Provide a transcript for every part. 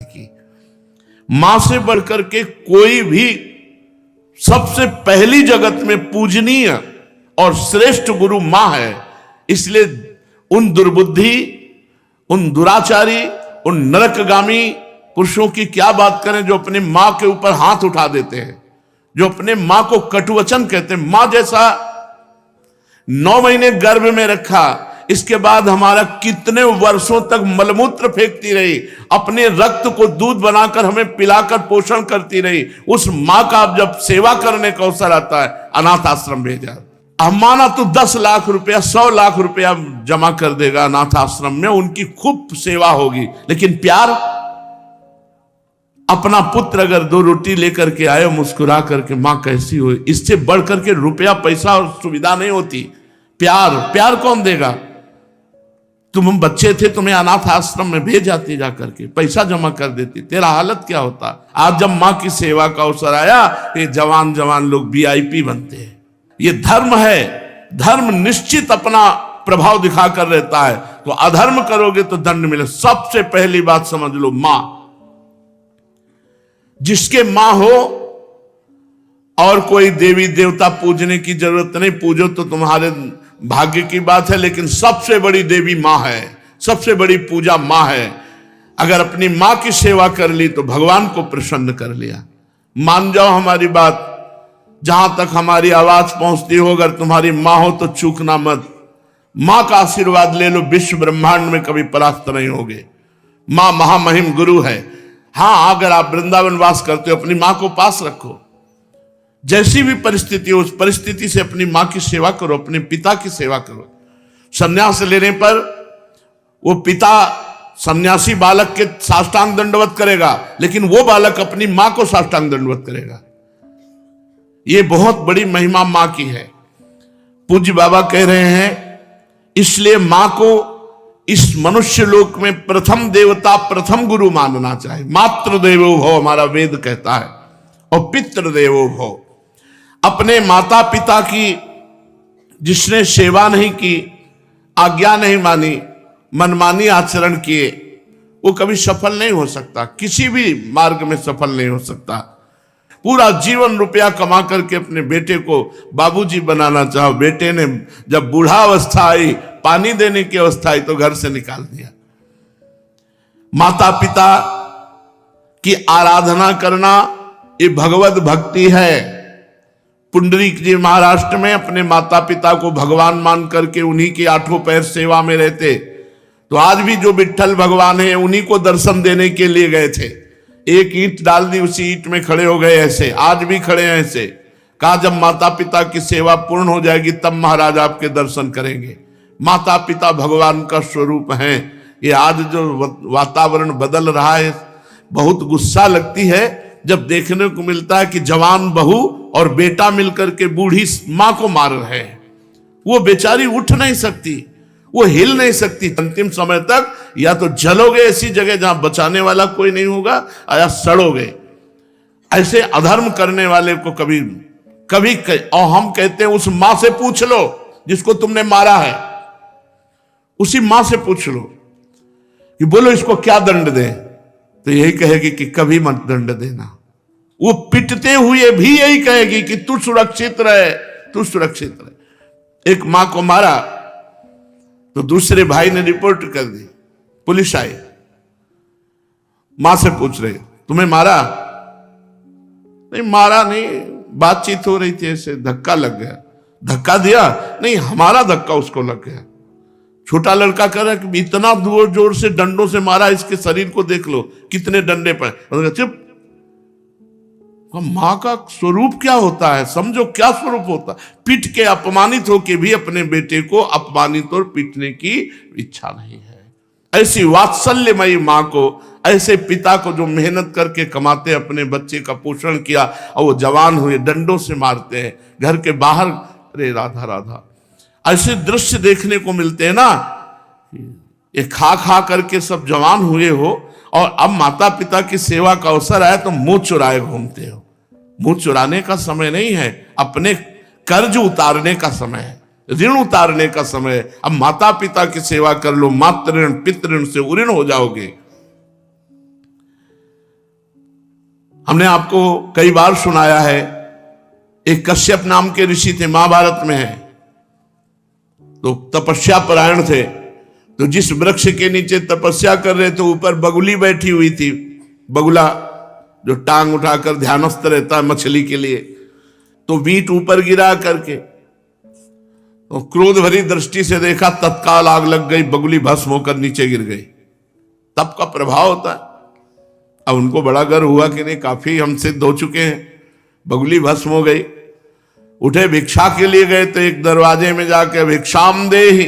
की। मां से बढ़कर के कोई भी सबसे पहली जगत में पूजनीय और श्रेष्ठ गुरु मां है। इसलिए उन दुर्बुद्धि, उन दुराचारी, उन नरकगामी पुरुषों की क्या बात करें जो अपनी मां के ऊपर हाथ उठा देते हैं, जो अपने मां को कटुवचन कहते हैं। मां जैसा 9 महीने गर्भ में रखा, इसके बाद हमारा कितने वर्षों तक मलमूत्र फेंकती रही, अपने रक्त को दूध बनाकर हमें पिलाकर पोषण करती रही, उस मां का अब जब सेवा करने का अवसर आता है, अनाथ आश्रम भेजा। माना तो 10 लाख रुपया, 100 लाख रुपया जमा कर देगा अनाथ आश्रम में, उनकी खूब सेवा होगी। लेकिन प्यार, अपना पुत्र अगर 2 रोटी लेकर के आए मुस्कुरा करके, मां कैसी हो, इससे बढ़ करके रुपया पैसा और सुविधा नहीं होती। प्यार कौन देगा? तुम बच्चे थे, तुम्हें अनाथ आश्रम में भेज जाती, जाकर के पैसा जमा कर देती, तेरा हालत क्या होता। आज जब मां की सेवा का अवसर आया, ये जवान लोग VIP बनते हैं। ये धर्म है, धर्म निश्चित अपना प्रभाव दिखाकर रहता है। तो अधर्म करोगे तो दंड मिले। सबसे पहली बात समझ लो, मां, जिसके मां हो और कोई देवी देवता पूजने की जरूरत नहीं, पूजो तो तुम्हारे भाग्य की बात है, लेकिन सबसे बड़ी देवी मां है, सबसे बड़ी पूजा मां है। अगर अपनी मां की सेवा कर ली तो भगवान को प्रसन्न कर लिया। मान जाओ हमारी बात, जहां तक हमारी आवाज पहुंचती हो, अगर तुम्हारी मां हो तो चूकना मत। मां का आशीर्वाद ले लो, विश्व ब्रह्मांड में कभी परास्त नहीं होगे। मां महामहिम गुरु है। हां, अगर आप वृंदावन वास करते हो, अपनी मां को पास रखो। जैसी भी परिस्थिति हो, उस परिस्थिति से अपनी मां की सेवा करो, अपने पिता की सेवा करो। संन्यास लेने पर वो पिता सन्यासी बालक के साष्टांग दंडवत करेगा, लेकिन वो बालक अपनी मां को साष्टांग दंडवत करेगा। ये बहुत बड़ी महिमा मां की है। पूज्य बाबा कह रहे हैं, इसलिए मां को इस मनुष्य लोक में प्रथम देवता, प्रथम गुरु मानना चाहिए। मातृ देवो भव हमारा वेद कहता है, और पितृ देवो भव। अपने माता पिता की जिसने सेवा नहीं की, आज्ञा नहीं मानी, मनमानी आचरण किए, वो कभी सफल नहीं हो सकता, किसी भी मार्ग में सफल नहीं हो सकता। पूरा जीवन रुपया कमा करके अपने बेटे को बाबूजी बनाना चाहो, बेटे ने जब बूढ़ा अवस्था आई, पानी देने की अवस्था आई, तो घर से निकाल दिया। माता पिता की आराधना करना ये भगवत भक्ति है। पुंडरीक जी महाराष्ट्र में अपने माता पिता को भगवान मान करके उन्हीं के 8 पैर सेवा में रहते। तो आज भी जो विट्ठल भगवान है, उन्हीं को दर्शन देने के लिए गए थे। एक ईंट डाल दी, उसी ईंट में खड़े हो गए। ऐसे आज भी खड़े हैं। ऐसे कहा, जब माता पिता की सेवा पूर्ण हो जाएगी तब महाराज आपके दर्शन करेंगे। माता पिता भगवान का स्वरूप है। ये आज जो वातावरण बदल रहा है, बहुत गुस्सा लगती है जब देखने को मिलता है कि जवान बहू और बेटा मिलकर के बूढ़ी मां को मार रहे हैं। वो बेचारी उठ नहीं सकती, वो हिल नहीं सकती। अंतिम समय तक या तो जलोगे ऐसी जगह जहां बचाने वाला कोई नहीं होगा, या सड़ोगे। ऐसे अधर्म करने वाले को कभी और हम कहते हैं, उस मां से पूछ लो जिसको तुमने मारा है, उसी मां से पूछ लो कि बोलो इसको क्या दंड दें, तो यही कहेगी कि कभी मत दंड देना। वो पिटते हुए भी यही कहेगी कि तू सुरक्षित रहे, तू सुरक्षित रहे। एक मां को मारा तो दूसरे भाई ने रिपोर्ट कर दी, पुलिस आई, मां से पूछ रहे, तुम्हें मारा? नहीं, मारा नहीं, बातचीत हो रही थी, ऐसे धक्का लग गया। धक्का दिया? नहीं, हमारा धक्का उसको लग गया। छोटा लड़का कह रहा है कि इतना जोर जोर से डंडों से मारा, इसके शरीर को देख लो कितने डंडे पर। चुप। मां का स्वरूप क्या होता है, समझो क्या स्वरूप होता है। पीट के अपमानित होके भी अपने बेटे को अपमानित और पीटने की इच्छा नहीं है। ऐसी वात्सल्यमयी मां को, ऐसे पिता को जो मेहनत करके कमाते, अपने बच्चे का पोषण किया और वो जवान हुए, डंडों से मारते हैं घर के बाहर। अरे राधा राधा, ऐसे दृश्य देखने को मिलते हैं ना। ये खा करके सब जवान हुए हो, और अब माता पिता की सेवा का अवसर आया तो मुंह चुराए घूमते हो। मुंह चुराने का समय नहीं है, अपने कर्ज उतारने का समय है, ऋण उतारने का समय है। अब माता पिता की सेवा कर लो, मातृ ऋण पितृ ऋण से उऋण हो जाओगे। हमने आपको कई बार सुनाया है, एक कश्यप नाम के ऋषि थे, महाभारत में है, तो तपस्या परायण थे। तो जिस वृक्ष के नीचे तपस्या कर रहे थे ऊपर बगुली बैठी हुई थी, बगुला जो टांग उठाकर ध्यानस्थ रहता है मछली के लिए, तो बीट ऊपर गिरा करके तो क्रोध भरी दृष्टि से देखा, तत्काल आग लग गई, बगुली भस्म होकर नीचे गिर गई। तप का प्रभाव होता है। अब उनको बड़ा गर्व हुआ कि नहीं, काफी हम सिद्ध हो चुके हैं, बगुली भस्म हो गई। उठे भिक्षा के लिए गए तो एक दरवाजे में जाके भिक्षाम देहि,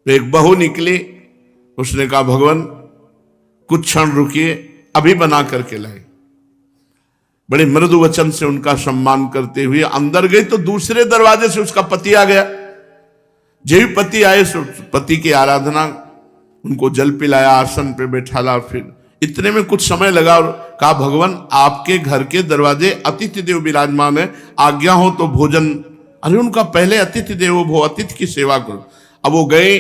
एक बहू निकली, उसने कहा भगवान कुछ क्षण रुकिए, अभी बना करके लाए। बड़े मृदु वचन से उनका सम्मान करते हुए अंदर गई तो दूसरे दरवाजे से उसका पति आ गया। जब भी पति आए पति की आराधना, उनको जल पिलाया, आसन पे बैठाला, फिर इतने में कुछ समय लगा और कहा भगवान आपके घर के दरवाजे अतिथि देव विराजमान है, आज्ञा हो तो भोजन। अरे उनका पहले अतिथि देवो भव, अतिथि की सेवा करो। अब वो गए,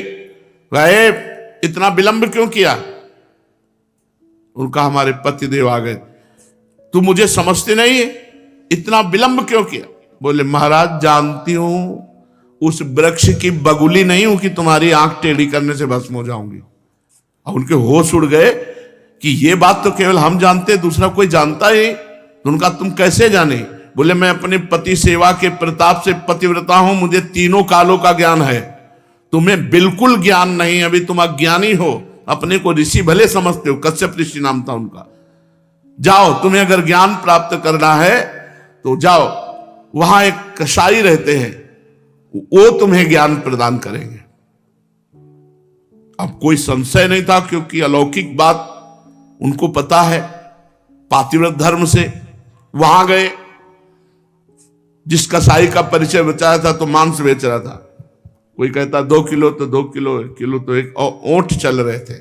इतना विलंब क्यों किया? उनका हमारे पति देव आ गए, तू मुझे समझते नहीं है, इतना विलंब क्यों किया? बोले महाराज जानती हूं उस वृक्ष की बगुली नहीं हूं कि तुम्हारी आंख टेढ़ी करने से भस्म हो जाऊंगी। और उनके होश उड़ गए कि ये बात तो केवल हम जानते, दूसरा कोई जानता ही। तो उनका तुम कैसे जाने? बोले मैं अपने पति सेवा के प्रताप से पतिव्रता हूं, मुझे तीनों कालों का ज्ञान है, तुम्हें बिल्कुल ज्ञान नहीं, अभी तुम अज्ञानी हो, अपने को ऋषि भले समझते हो। कश्यप ऋषि नाम था उनका। जाओ, तुम्हें अगर ज्ञान प्राप्त करना है तो जाओ, वहां एक कसाई रहते हैं, वो तुम्हें ज्ञान प्रदान करेंगे। अब कोई संशय नहीं था क्योंकि अलौकिक बात उनको पता है, पातिव्रत धर्म से। वहां गए, जिस कसाई का परिचय बचाया था तो मांस बेच रहा था, कोई कहता 2 किलो तो 2 किलो, 1 किलो तो एक, और ओंठ चल रहे थे।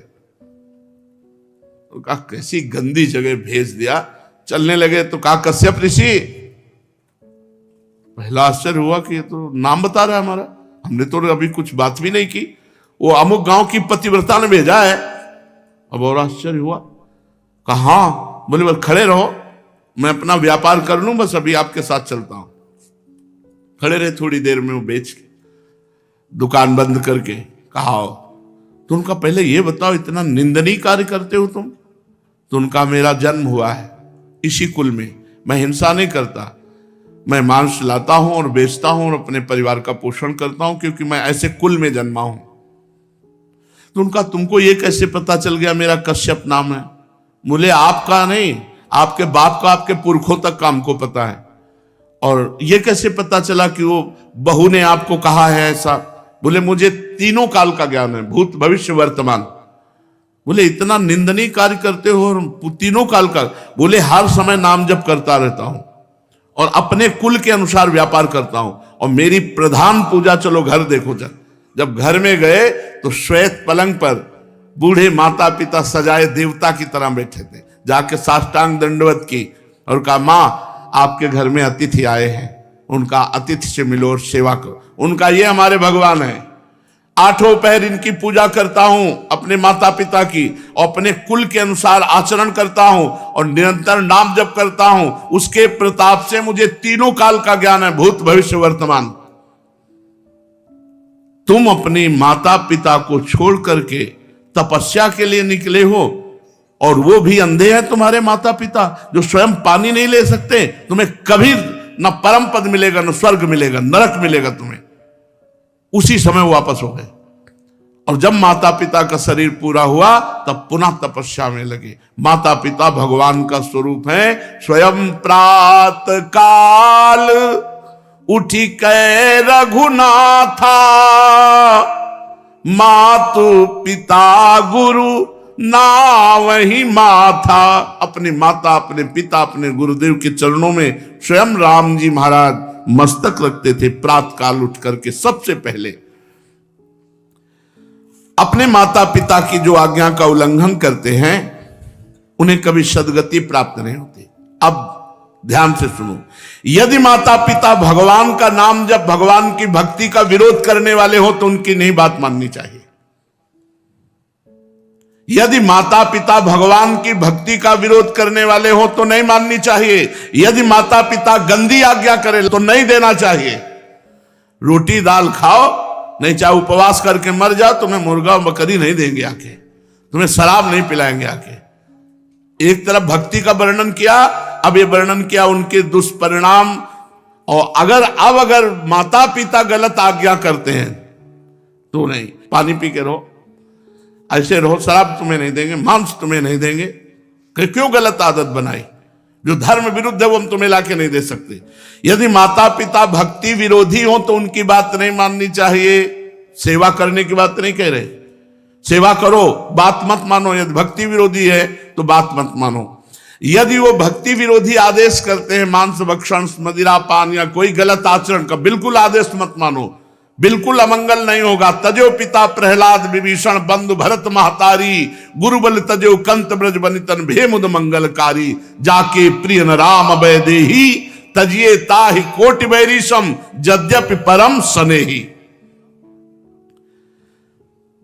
तो कहा कैसी गंदी जगह भेज दिया। चलने लगे तो कहा कश्यप ऋषि, पहला आश्चर्य हुआ कि ये तो नाम बता रहा है हमारा, हमने तो अभी कुछ बात भी नहीं की, वो अमुक गांव की पतिव्रता ने भेजा है। अब और आश्चर्य हुआ, कहा हाँ। बोले बस खड़े रहो, मैं अपना व्यापार कर लूं, बस अभी आपके साथ चलता हूं। खड़े रहे, थोड़ी देर में वो बेच के दुकान बंद करके कहा तो उनका पहले ये बताओ इतना निंदनीय कार्य करते हो तुम? तो उनका मेरा जन्म हुआ है इसी कुल में, मैं हिंसा नहीं करता, मैं मांस लाता हूं और बेचता हूं और अपने परिवार का पोषण करता हूं क्योंकि मैं ऐसे कुल में जन्मा हूं। तो उनका तुमको ये कैसे पता चल गया मेरा कश्यप नाम है? बोले आपका नहीं, आपके बाप का, आपके पुरखों तक का हमको पता है। और ये कैसे पता चला कि वो बहू ने आपको कहा है ऐसा? बोले मुझे तीनों काल का ज्ञान है, भूत भविष्य वर्तमान। बोले इतना निंदनीय कार्य करते हो और तीनों काल का? बोले हर समय नाम जप करता रहता हूं और अपने कुल के अनुसार व्यापार करता हूं, और मेरी प्रधान पूजा, चलो घर देखो। जब घर में गए तो श्वेत पलंग पर बूढ़े माता पिता सजाए देवता की तरह बैठे थे। जाके साष्टांग दंडवत की और कहा मां आपके घर में अतिथि आए हैं, उनका अतिथि से मिलो और सेवा करो। उनका ये हमारे भगवान है, 8 पहर इनकी पूजा करता हूं, अपने माता पिता की, और अपने कुल के अनुसार आचरण करता हूं और निरंतर नाम जप करता हूं। उसके प्रताप से मुझे तीनों काल का ज्ञान है, भूत भविष्य वर्तमान। तुम अपने माता पिता को छोड़ करके तपस्या के लिए निकले हो, और वो भी अंधे हैं तुम्हारे माता पिता, जो स्वयं पानी नहीं ले सकते। तुम्हें कभी न परम पद मिलेगा, न स्वर्ग मिलेगा, नरक मिलेगा तुम्हें। उसी समय वापस हो गए, और जब माता पिता का शरीर पूरा हुआ तब पुनः तपस्या में लगे। माता पिता भगवान का स्वरूप है। स्वयं प्रात काल उठी कै रघुनाथा, मातु पिता गुरु ना वही माथा। अपने माता, अपने पिता, अपने गुरुदेव के चरणों में स्वयं राम जी महाराज मस्तक रखते थे प्रात काल उठ करके। सबसे पहले अपने माता पिता की जो आज्ञा का उल्लंघन करते हैं उन्हें कभी सद्गति प्राप्त नहीं होती। अब ध्यान से सुनो, यदि माता पिता भगवान का नाम जब भगवान की भक्ति का विरोध करने वाले हो तो उनकी नहीं बात माननी चाहिए। यदि माता पिता भगवान की भक्ति का विरोध करने वाले हो तो नहीं माननी चाहिए। यदि माता पिता गंदी आज्ञा करे तो नहीं देना चाहिए। रोटी दाल खाओ, नहीं चाहे उपवास करके मर जाओ, तुम्हें मुर्गा बकरी नहीं देंगे आके, तुम्हें शराब नहीं पिलाएंगे आके। एक तरफ भक्ति का वर्णन किया, अब ये वर्णन किया उनके दुष्परिणाम। और अगर माता पिता गलत आज्ञा करते हैं तो नहीं, पानी पी के रहो, ऐसे रहो, शराब तुम्हें नहीं देंगे, मांस तुम्हें नहीं देंगे। क्यों गलत आदत बनाई? जो धर्म विरुद्ध है वो हम तुम्हें लाके नहीं दे सकते। यदि माता पिता भक्ति विरोधी हो तो उनकी बात नहीं माननी चाहिए। सेवा करने की बात नहीं कह रहे, सेवा करो, बात मत मानो। यदि भक्ति विरोधी है तो बात मत मानो। यदि वो भक्ति विरोधी आदेश करते हैं, मांस भक्षण, मदिरा पान या कोई गलत आचरण का, बिल्कुल आदेश मत मानो, बिल्कुल अमंगल नहीं होगा। तजो पिता प्रहलाद विभीषण बंधु भरत महतारी, गुरुबल तजो कंत ब्रज बनितन भेमुद मंगलकारी, जाके प्रिय न राम अभय देही, तजिए ताहि कोटि बैरीशम, यद्यपि परम सनेही।